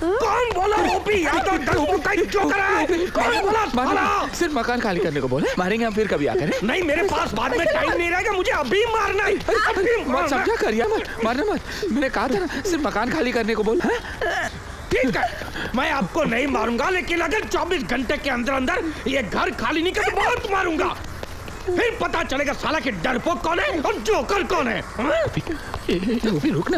कौन बोला ओपी यादव क्यों करा है? कौन बोला? सिर्फ मकान खाली करने को बोला, मारेंगे हम फिर कभी आकर। नहीं, मेरे पास बाद में टाइम नहीं रहेगा, मुझे अभी मारना है। मत समझा करिया, मत मारना मत। मैंने कहा था ना सिर्फ मकान खाली करने को बोला। ठीक है, मैं आपको नहीं मारूंगा, लेकिन अगर 24 घंटे के अंदर अंदर ये घर खाली नहीं कर तो बहुत मारूंगा। फिर पता चलेगा साला कि डरपोक कौन है और जोकर कौन है। रुक ना।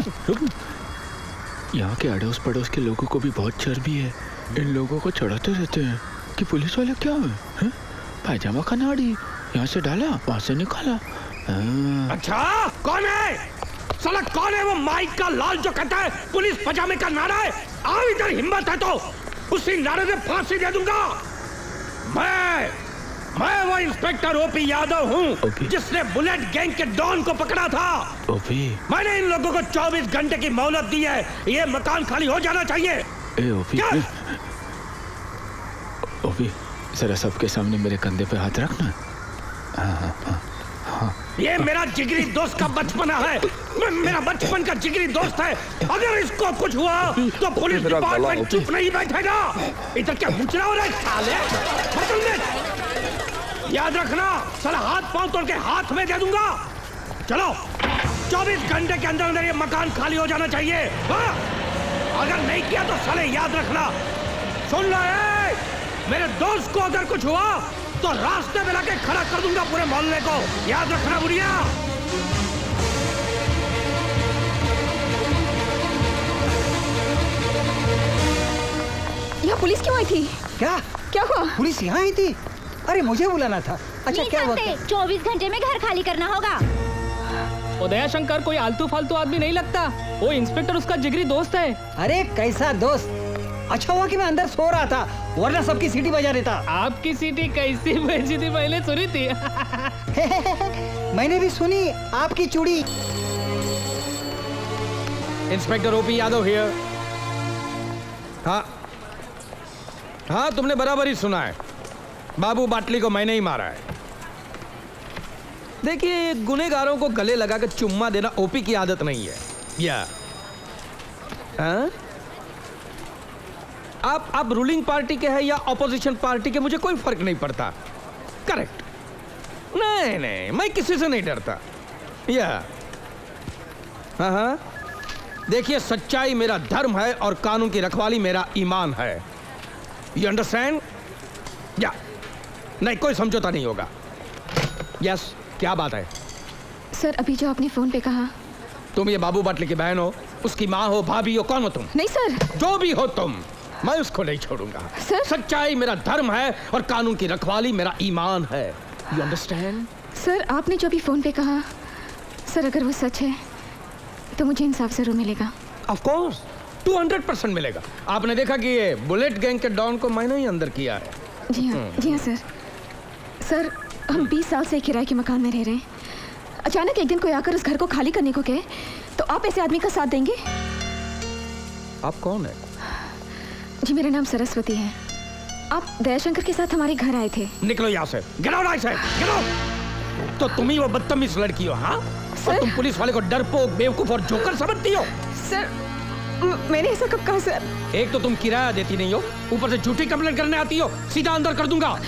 यहाँ के अड़ोस पड़ोस के लोगों को भी बहुत चर्बी है। इन लोगों को चढ़ाते रहते हैं कि पुलिस वाले क्या है? पायजामा कनाड़ी यहाँ से डाला वहाँ से निकाला। अच्छा, कौन है साला? कौन है वो माइक का लाल जो कहता है पुलिस पजामे का नारा है? आओ इधर, हिम्मत है तो उसी नारे से फांसी दे दूंगा। मैं वो इंस्पेक्टर ओपी यादव हूँ जिसने बुलेट गैंग के डॉन को पकड़ा था। ओपी, मैंने इन लोगों को 24 घंटे की मोहलत दी है। ये मकान खाली हो जाना चाहिए। ओपी, ओपी, जरा सबके सामने मेरे कंधे पे हाथ रखना। हाँ। ये मेरा जिगरी दोस्त का बचपना है, मेरा बचपन का जिगरी दोस्त है। अगर इसको कुछ हुआ तो पुलिस डिपार्टमेंट चुप नहीं बैठेगा। इधर क्या मुचरा हो रहा है साले? याद रखना, साला हाथ पांव तोड़ के हाथ में दे दूंगा। चलो, 24 घंटे के अंदर अंदर ये मकान खाली हो जाना चाहिए। हाँ? अगर नहीं किया तो साले याद रखना। सुन लो, मेरे दोस्त को अगर कुछ हुआ तो रास्ते में लाके खड़ा कर दूंगा पूरे मोहल्ले को। याद रखना बुढ़िया। यहाँ पुलिस क्यों आई थी? क्या हुआ? पुलिस यहाँ आई थी? अरे मुझे बुलाना था। अच्छा, क्या हुआ? 24 घंटे में घर खाली करना होगा। उदया शंकर कोई आलतू फालतू आदमी नहीं लगता, वो इंस्पेक्टर उसका जिगरी दोस्त है। अरे कैसा दोस्त? अच्छा हुआ कि मैं अंदर सो रहा था, वरना सबकी सीटी बजा देता। आपकी सीटी कैसी बजी थी पहले सुनी थी? मैंने भी सुनी आपकी चूड़ी। Inspector OP Yadav here. हाँ, तुमने बराबर ही सुना है। बाबू बाटली को मैंने ही मारा है। देखिए, गुनहगारों को गले लगाकर चुम्मा देना ओपी की आदत नहीं है। या आप रूलिंग पार्टी के हैं या ऑपोजिशन पार्टी के, मुझे कोई फर्क नहीं पड़ता। करेक्ट। नहीं, मैं किसी से नहीं डरता। या हाँ, देखिए, सच्चाई मेरा धर्म है और कानून की रखवाली मेरा ईमान है। You understand? या नहीं, कोई समझौता नहीं होगा। यस, क्या बात है? सर, अभी जो आपने फोन पे कहा। तुम ये बाबू बाटली की बहन हो, उसकी माँ हो, भाभी हो, कौन हो तुम? नहीं सर। जो भी हो तुम, मैं उसको नहीं छोड़ूंगा। सर? सच्चाई मेरा धर्म है और कानून की रखवाली मेरा ईमान है। You understand? सर, आपने जो भी फोन पे कहा, सर अगर वो सच है तो मुझे इंसाफ जरूर मिलेगा। ऑफ कोर्स, 200% मिलेगा। आपने देखा कि ये बुलेट गैंग के डॉन को मैंने ही अंदर किया है। जी हाँ सर। सर, हम 20 साल से किराए के मकान में रह रहे हैं। अचानक एक दिन कोई आकर उस घर को खाली करने को कहे तो आप ऐसे आदमी का साथ देंगे? आप कौन है? जी, मेरा नाम सरस्वती है। आप दयाशंकर के साथ हमारे घर आए थे। निकलो यहाँ से। Get out I said, get out. तो तुम ही वो बदतमीज लड़की हो? हाँ, और तुम पुलिस वाले को डरपोक, बेवकूफ और जोकर समझती हो? सर, मैंने ऐसा कब कहा सर? एक तो तुम किराया देती नहीं हो, ऊपर से झूठी कंप्लेंट करने आती हो। सीधा अंदर कर दूंगा।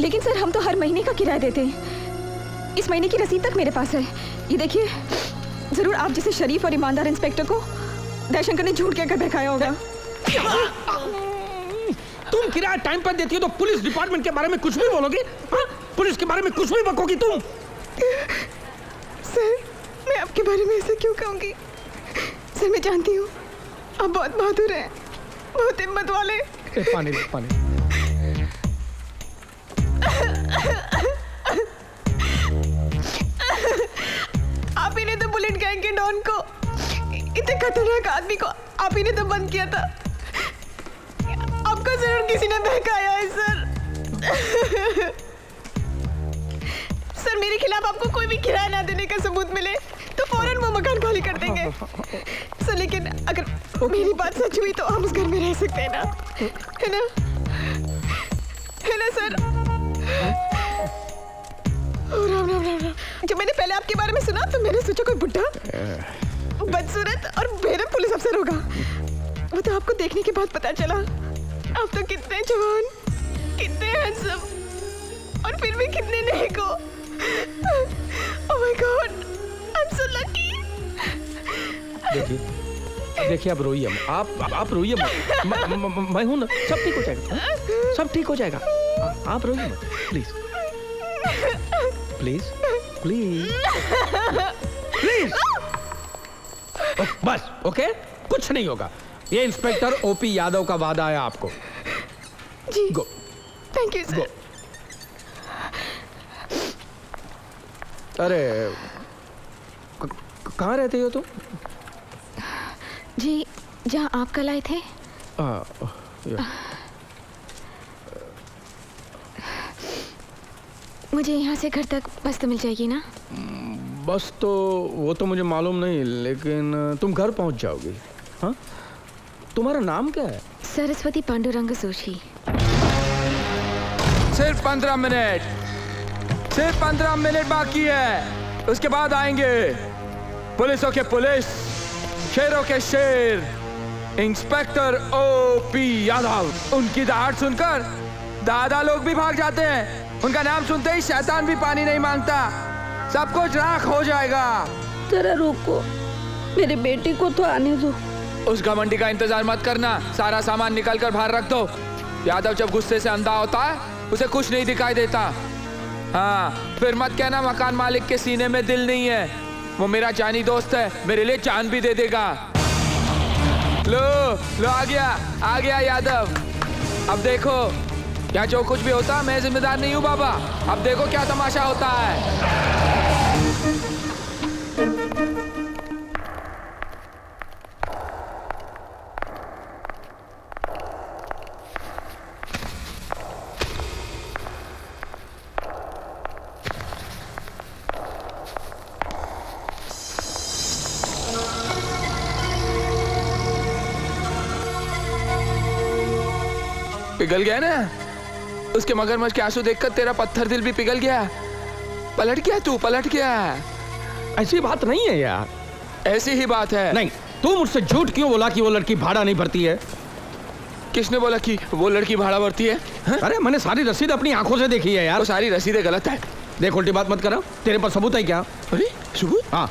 लेकिन सर, हम तो हर महीने का किराया देते हैं। इस महीने की रसीद तक मेरे पास है। ये देखिए, जरूर आप जैसे शरीफ और ईमानदार इंस्पेक्टर को दयाशंकर ने झूठ कहकर बहकाया होगा। तुम किराया टाइम पर देती हो तो पुलिस डिपार्टमेंट के बारे में कुछ भी बोलोगी? पुलिस के बारे में कुछ भी बकोगी तुम? सर, मैं आपके बारे में ऐसे क्यों कहूंगी? सर, मैं जानती हूँ आप बहुत बहादुर हैं, बहुत हिम्मत वाले। पानी दे, पानी। आप ही ने तो बुलेट गैंग के डॉन को, इतने खतरनाक आदमी को आप ही ने तो बंद किया था। आपको जरूर किसी ने बहकाया है सर। सर, मेरे खिलाफ आपको कोई भी किराया ना देने का सबूत मिले तो फौरन वो मकान खाली कर देंगे सर। लेकिन अगर मेरी बात सच हुई तो हम उस घर में रह सकते हैं ना? है ना? है ना सर? राम राम राम राम। जब मैंने पहले आपके बारे में सुना तो मैंने सोचा कोई बुड्ढा बदसूरत और बेरहम पुलिस अफसर होगा। वो तो आपको देखने के बाद पता चला। आप तो कितने जवान, कितने हैंडसम और फिर भी कितने नेक हो। Oh my God, I am so lucky. देखिए अब रोइए आप रोइए मत। मैं हूं ना, सब ठीक हो जाएगा, सब ठीक हो जाएगा। आप रोइए मत प्लीज प्लीज प्लीज प्लीज। बस ओके, कुछ नहीं होगा। ये इंस्पेक्टर ओपी यादव का वादा है आपको। जी गो। Thank you sir. अरे कहाँ रहते हो तुम? जी जहाँ आप कल आए थे। मुझे यहाँ से घर तक बस तो मिल जाएगी ना? बस तो वो तो मुझे मालूम नहीं, लेकिन तुम घर पहुँच जाओगी। हाँ, तुम्हारा नाम क्या है? सरस्वती पांडुरंग जोशी। सिर्फ 15 मिनट, सिर्फ 15 मिनट बाकी है, उसके बाद आएंगे पुलिसों के पुलिस, शेरों के शेर, इंस्पेक्टर ओपी यादव। उनकी दहाड़ सुनकर दादा लोग भी भाग जाते हैं। उनका नाम सुनते ही शैतान भी पानी नहीं मांगता। सब कुछ राख हो जाएगा। जरा रोको, मेरे बेटे को तो आने दो। उस घमंडी का इंतजार मत करना, सारा सामान निकाल कर बाहर रख दो। यादव जब गुस्से से अंधा होता है उसे कुछ नहीं दिखाई देता। हाँ, फिर मत कहना मकान मालिक के सीने में दिल नहीं है। वो मेरा जानी दोस्त है, मेरे लिए जान भी दे देगा। लो लो, आ गया यादव। अब देखो, यहाँ जो कुछ भी होता मैं जिम्मेदार नहीं हूँ बाबा। अब देखो क्या तमाशा होता है। पिघल गया ना? उसके मगरमच्छ के आंसू देखकर तेरा पत्थर दिल भी पिघल गया। पलट गया तू, पलट गया। ऐसी बात नहीं है यार। ऐसी ही बात है। नहीं, तू मुझसे झूठ क्यों बोला कि वो लड़की भाड़ा नहीं भरती है? किसने बोला कि वो लड़की भाड़ा भरती है? अरे मैंने सारी रसीद अपनी आंखों से देखी है यार। वो सारी रसीदें गलत है। देख, उल्टी बात मत करो। तेरे पास सबूत है क्या? अरे सबूत? हाँ,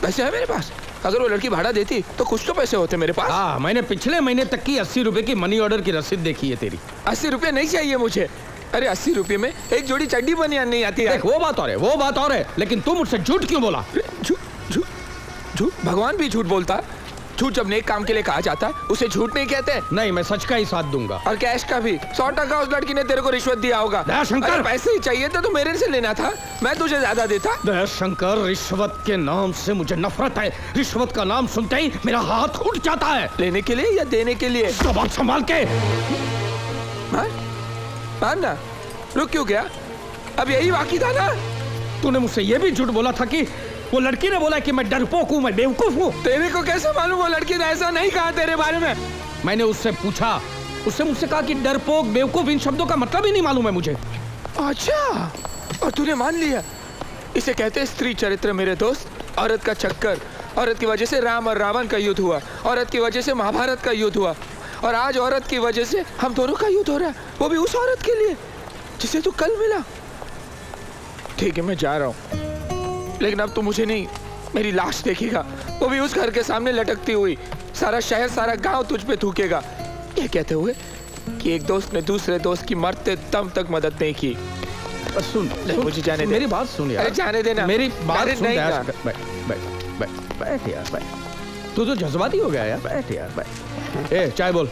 पैसे है मेरे पास। अगर वो लड़की भाड़ा देती तो कुछ तो पैसे होते मेरे पास। हाँ, मैंने पिछले महीने तक की 80 रुपए की मनी ऑर्डर की रसीद देखी है तेरी। 80 रुपए नहीं चाहिए मुझे। अरे 80 रुपए में एक जोड़ी चड्डी बनियान नहीं आती है। देख, वो बात और है, वो बात और है, लेकिन तू मुझसे झूठ क्यों बोला? झूठ? भगवान भी झूठ बोलता है। झूठ जब नेक काम के लिए कहा जाता है उसे झूठ नहीं कहते। नहीं, मैं सच का ही साथ दूंगा। और कैश का भी। 100% उस लड़की ने तेरे को रिश्वत दिया होगा। दयाशंकर, पैसे ही चाहिए तो मेरे से लेना था, मैं तुझे ज्यादा देता। दयाशंकर, रिश्वत के नाम से मुझे नफरत है। रिश्वत का नाम सुनते ही मेरा हाथ उठ जाता है। लेने के लिए या देने के लिए? जबान संभाल के मान ना। रुक क्यों गया? अब यही बाकी था ना? तूने मुझसे ये भी झूठ बोला था कि वो लड़की ने बोला कि मैं डरपोक हूँ, मैं बेवकूफ हूँ। तेरे को कैसे मालूम? वो लड़की ने ऐसा नहीं कहा तेरे बारे में। मैंने उससे पूछा, उससे मुझसे कहा कि डरपोक, बेवकूफ, इन शब्दों का मतलब ही नहीं मालूम है मुझे। अच्छा, और तूने मान लिया? इसे कहते हैं स्त्री चरित्र मेरे दोस्त। औरत का चक्कर। औरत की वजह से राम और रावण का युद्ध हुआ। औरत की वजह से महाभारत का युद्ध हुआ। और आज औरत की वजह से हम दोनों का युद्ध हो रहा है, वो भी उस औरत के लिए जिसे तू कल मिला। ठीक है, मैं जा रहा हूँ, लेकिन अब तो मुझे नहीं, मेरी लाश देखेगा, वो भी उस घर के सामने लटकती हुई। सारा शहर, सारा गांव तुझ पे थूकेगा, ये कहते हुए कि एक दोस्त ने दूसरे दोस्त की मरते दम तक मदद नहीं की। सुन, मुझे जाने दे। मेरी बात सुन यार। अरे जाने देना। मेरी बात सुन नहीं। यार। बैठ यार, बैठ। तू तो जज्बाती हो गया यार। बैठ यार, बैठ। ए, चाय बोल।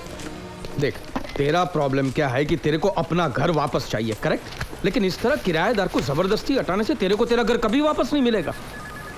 देख, तेरा प्रॉब्लम क्या है कि तेरे को अपना घर वापस चाहिए, करेक्ट? लेकिन इस तरह किराएदार को जबरदस्ती हटाने से तेरे को तेरा घर कभी वापस नहीं मिलेगा।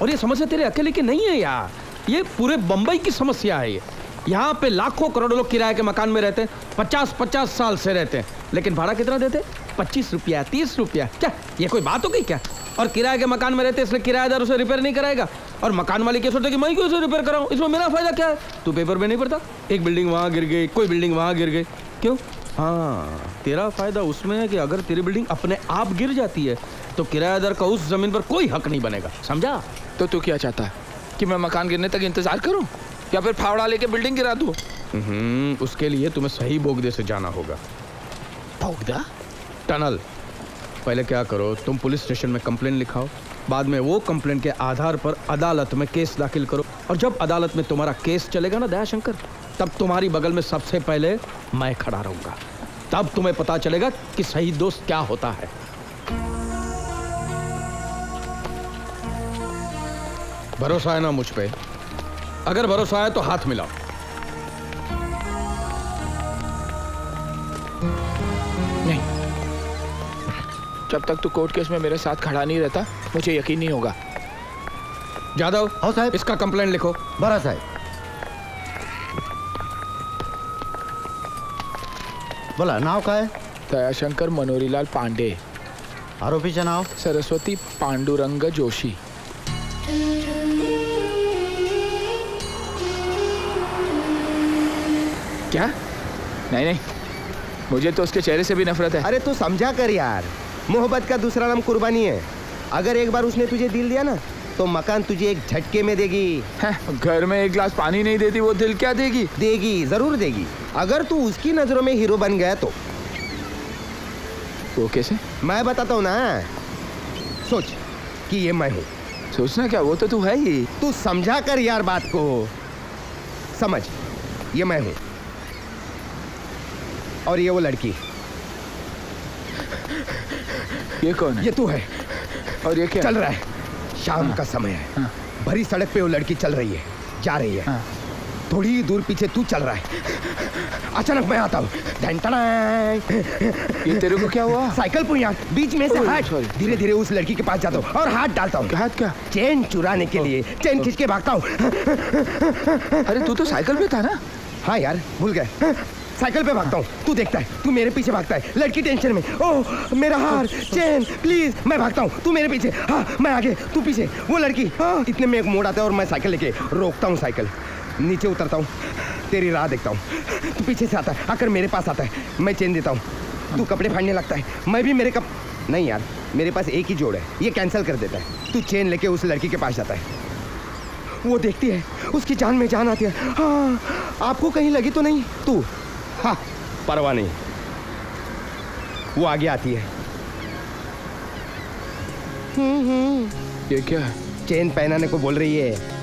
और ये समस्या तेरे अकेले की नहीं है यार, ये पूरे बंबई की समस्या है। ये यहाँ पे लाखों करोड़ों लोग किराए के मकान में रहते हैं, 50-50 साल से रहते हैं, लेकिन भाड़ा कितना देते? 25 रुपया, 30 रुपया। क्या ये कोई बात हो गई क्या? और किराए के मकान में रहते इसलिए किराएदार उसे रिपेयर नहीं कराएगा, और मकान मालिक ये सोचता कि मैं क्यों उसे रिपेयर कराऊं, इसमें मेरा फायदा क्या है? तू पेपर में नहीं पढ़ता? एक बिल्डिंग वहां गिर गई, कोई बिल्डिंग वहां गिर गई, क्यों? हाँ, तेरा फायदा उसमें है कि अगर तेरी बिल्डिंग अपने आप गिर जाती है तो किराएदार का उस जमीन पर कोई हक नहीं बनेगा, समझा? तो तू क्या चाहता है? कि मैं मकान गिरने तक इंतजार करूं या फिर फावड़ा लेके बिल्डिंग गिरा दूं? उसके लिए तुम्हें सही बोगदे से जाना होगा। भोगदा? टनल। पहले क्या करो, तुम पुलिस स्टेशन में कंप्लेन लिखाओ, बाद में वो कंप्लेन के आधार पर अदालत में केस दाखिल करो, और जब अदालत में तुम्हारा केस चलेगा ना दयाशंकर, तब तुम्हारी बगल में सबसे पहले मैं खड़ा रहूंगा। तब तुम्हें पता चलेगा कि सही दोस्त क्या होता है। भरोसा है ना मुझ पे? अगर भरोसा है तो हाथ मिलाओ। नहीं, जब तक तू कोर्ट केस में मेरे साथ खड़ा नहीं रहता मुझे यकीन नहीं होगा। जादव, हाँ साहब। इसका कंप्लेंट लिखो। बरा साहब। बोला, नाव काय? दयाशंकर मनोरीलाल पांडे। आरोपीचं नाव? सरस्वती पांडुरंग जोशी। क्या? नहीं नहीं, मुझे तो उसके चेहरे से भी नफरत है। अरे तू समझा कर यार, मोहब्बत का दूसरा नाम कुर्बानी है। अगर एक बार उसने तुझे दिल दिया ना, तो मकान तुझे एक झटके में देगी। घर में एक गिलास पानी नहीं देती, वो दिल क्या देगी? देगी, जरूर देगी। अगर तू उसकी नजरों में हीरो बन गया तो। वो कैसे? मैं बताता हूँ ना, सोच कि ये मैं हूँ। सोचना क्या, वो तो तू है ही। तू समझा कर यार बात को, समझ, ये मैं हूँ और ये वो लड़की। ये कौन है? ये तू है। और ये क्या चल रहा है, शाम का समय है। हाँ। भरी सड़क पे वो लड़की चल रही है, जा रही है। हाँ। थोड़ी दूर पीछे तू चल रहा है। अचानक मैं आता हूँ। ये तेरे को क्या हुआ? साइकिल पर यार, बीच में से हट। धीरे धीरे उस लड़की के पास जाता हूँ और हाथ डालता हूँ। हाथ क्या? चेन चुराने के लिए। चेन खींच के भागता हूँ। अरे तू तो साइकिल पे था ना? हाँ यार, भूल गए। साइकिल पे भागता हूँ, तू देखता है, तू मेरे पीछे भागता है। लड़की टेंशन में, ओह मेरा हार, चेन, प्लीज। मैं भागता हूँ, तू मेरे पीछे। हाँ, मैं आगे, तू पीछे। वो लड़की, हाँ। इतने में एक मोड़ आता है और मैं साइकिल लेके रोकता हूँ साइकिल। नीचे उतरता हूँ, तेरी राह देखता हूँ। तू पीछे से आता है, आकर मेरे पास आता है। मैं चेन देता हूँ, तू कपड़े फाड़ने लगता है। मैं भी मेरे नहीं यार, मेरे पास एक ही जोड़ है, ये कैंसिल कर देता है। तू चेन लेके उस लड़की के पास जाता है। वो देखती है, उसकी जान में जान आती है। हाँ, आपको कहीं लगी तो नहीं? तू, हाँ, परवाह नहीं। वो आगे आती है। ये क्या है? चेन पहनाने को बोल रही है।